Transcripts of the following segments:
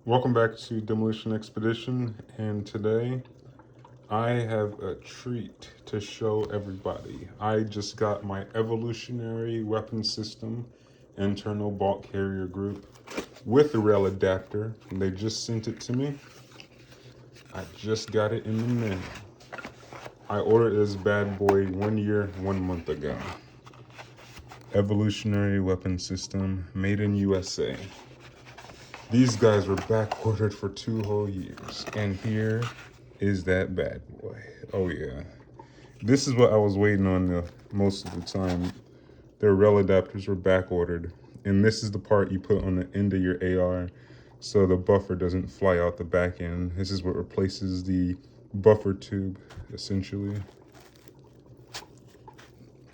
Welcome back to Demolition Expedition, and today I have a treat to show everybody. I just got my evolutionary weapon system internal bulk carrier group with a rail adapter. They just sent it to me. I just got it in the mail. I ordered this bad boy 1 year, 1 month ago. Evolutionary weapon system made in USA. These guys were back ordered for 2 whole years. And here is that bad boy. Oh yeah. This is what I was waiting on most of the time. Their rail adapters were back ordered. And this is the part you put on the end of your AR so the buffer doesn't fly out the back end. This is what replaces the buffer tube, essentially.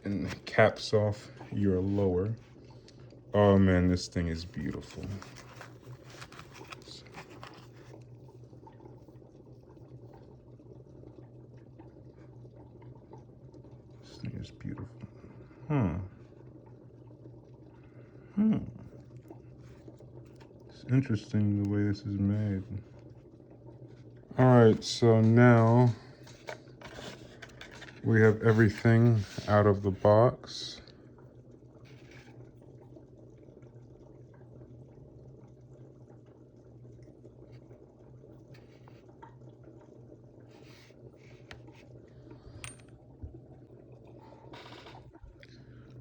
And caps off your lower. Oh man, this thing is beautiful. This thing is beautiful. It's interesting the way this is made. Alright, so now we have everything out of the box.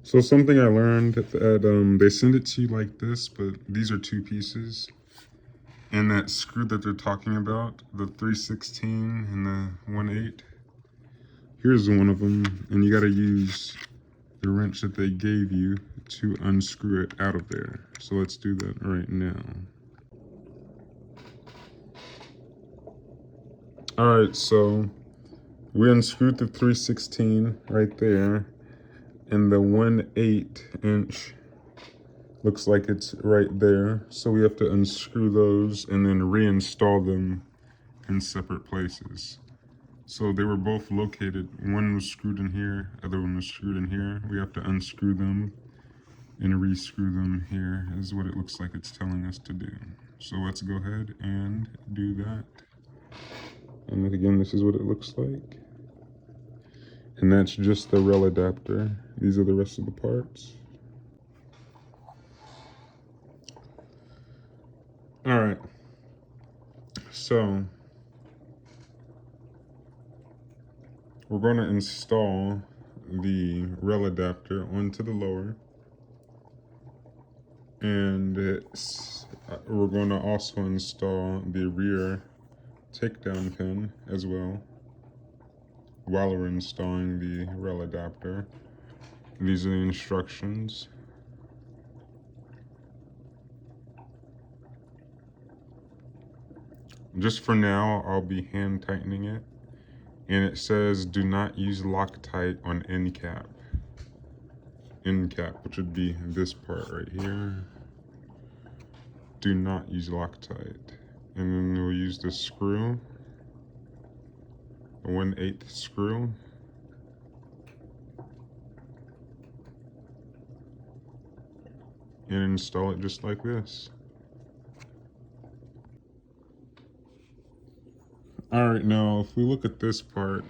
So something I learned that they send it to you like this, but these are 2 pieces. And that screw that they're talking about, the 316 and the 1/8, here's one of them, and you gotta use the wrench that they gave you to unscrew it out of there. So let's do that right now. Alright, so we unscrewed the 316 right there, and the 1/8 inch looks like it's right there. So we have to unscrew those and then reinstall them in separate places. So they were both located. One was screwed in here, other one was screwed in here. We have to unscrew them and rescrew them here, is what it looks like it's telling us to do. So let's go ahead and do that. And then again, this is what it looks like. And that's just the rail adapter. These are the rest of the parts. Alright. So we're going to install the rail adapter onto the lower. And we're going to also install the rear takedown pin as well while we're installing the rail adapter. These are the instructions. Just for now, I'll be hand tightening it. And it says do not use Loctite on end cap. End cap, which would be this part right here. Do not use Loctite. And then we'll use the screw, a 1/8 screw. And install it just like this. Alright, now if we look at this part,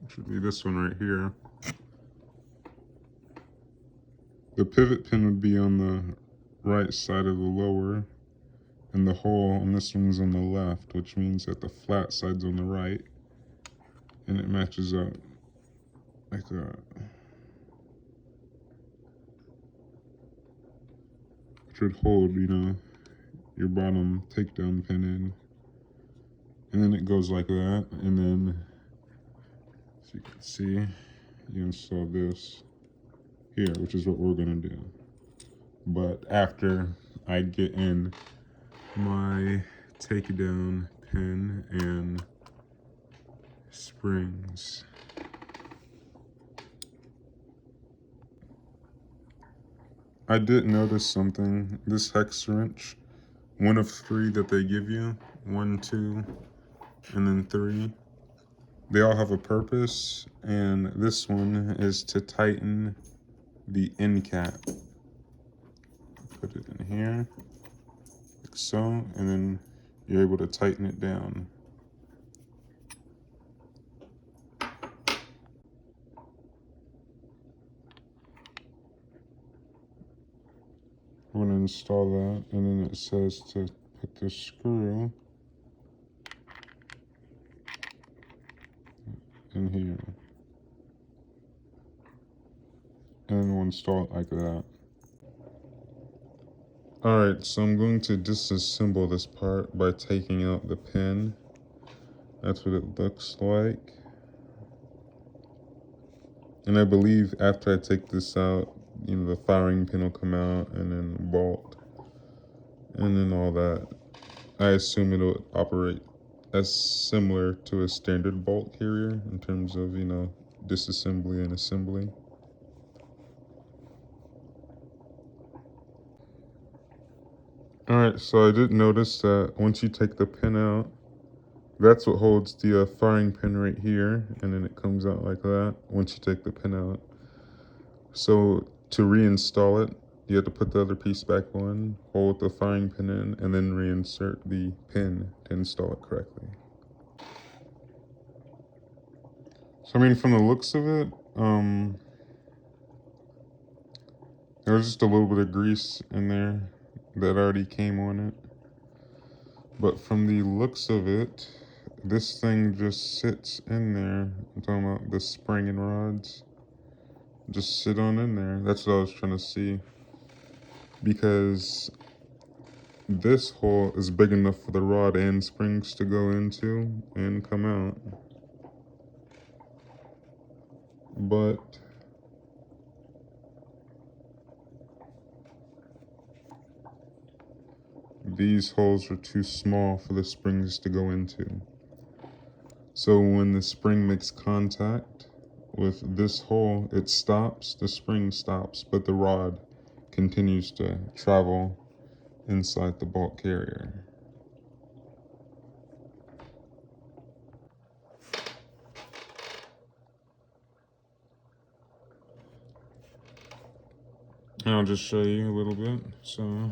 which would be this one right here, the pivot pin would be on the right side of the lower, and the hole on this one's on the left, which means that the flat side's on the right, and it matches up like that. Which would hold, you know, your bottom takedown pin in. And then it goes like that, and then, as you can see, you install this here, which is what we're gonna do. But after I get in my takedown pin and springs. I did notice something. This hex wrench, one of 3 that they give you, 1, 2, and then 3. They all have a purpose, and this one is to tighten the end cap. Put it in here, like so, and then you're able to tighten it down. I'm going to install that, and then it says to put the screw in here. And then we'll install it like that. Alright, so I'm going to disassemble this part by taking out the pin. That's what it looks like. And I believe after I take this out, the firing pin will come out, and then the bolt, and then all that. I assume it'll operate as similar to a standard bolt carrier in terms of, disassembly and assembly. Alright, so I did notice that once you take the pin out, that's what holds the firing pin right here, and then it comes out like that once you take the pin out. So to reinstall it, you have to put the other piece back on, hold the firing pin in, and then reinsert the pin to install it correctly. So I mean, from the looks of it, there was just a little bit of grease in there that already came on it. But from the looks of it, this thing just sits in there. I'm talking about the spring and rods. Just sit on in there. That's what I was trying to see. Because this hole is big enough for the rod and springs to go into and come out. But these holes are too small for the springs to go into. So when the spring makes contact with this hole, it stops, the spring stops, but the rod continues to travel inside the bolt carrier. And I'll just show you a little bit. So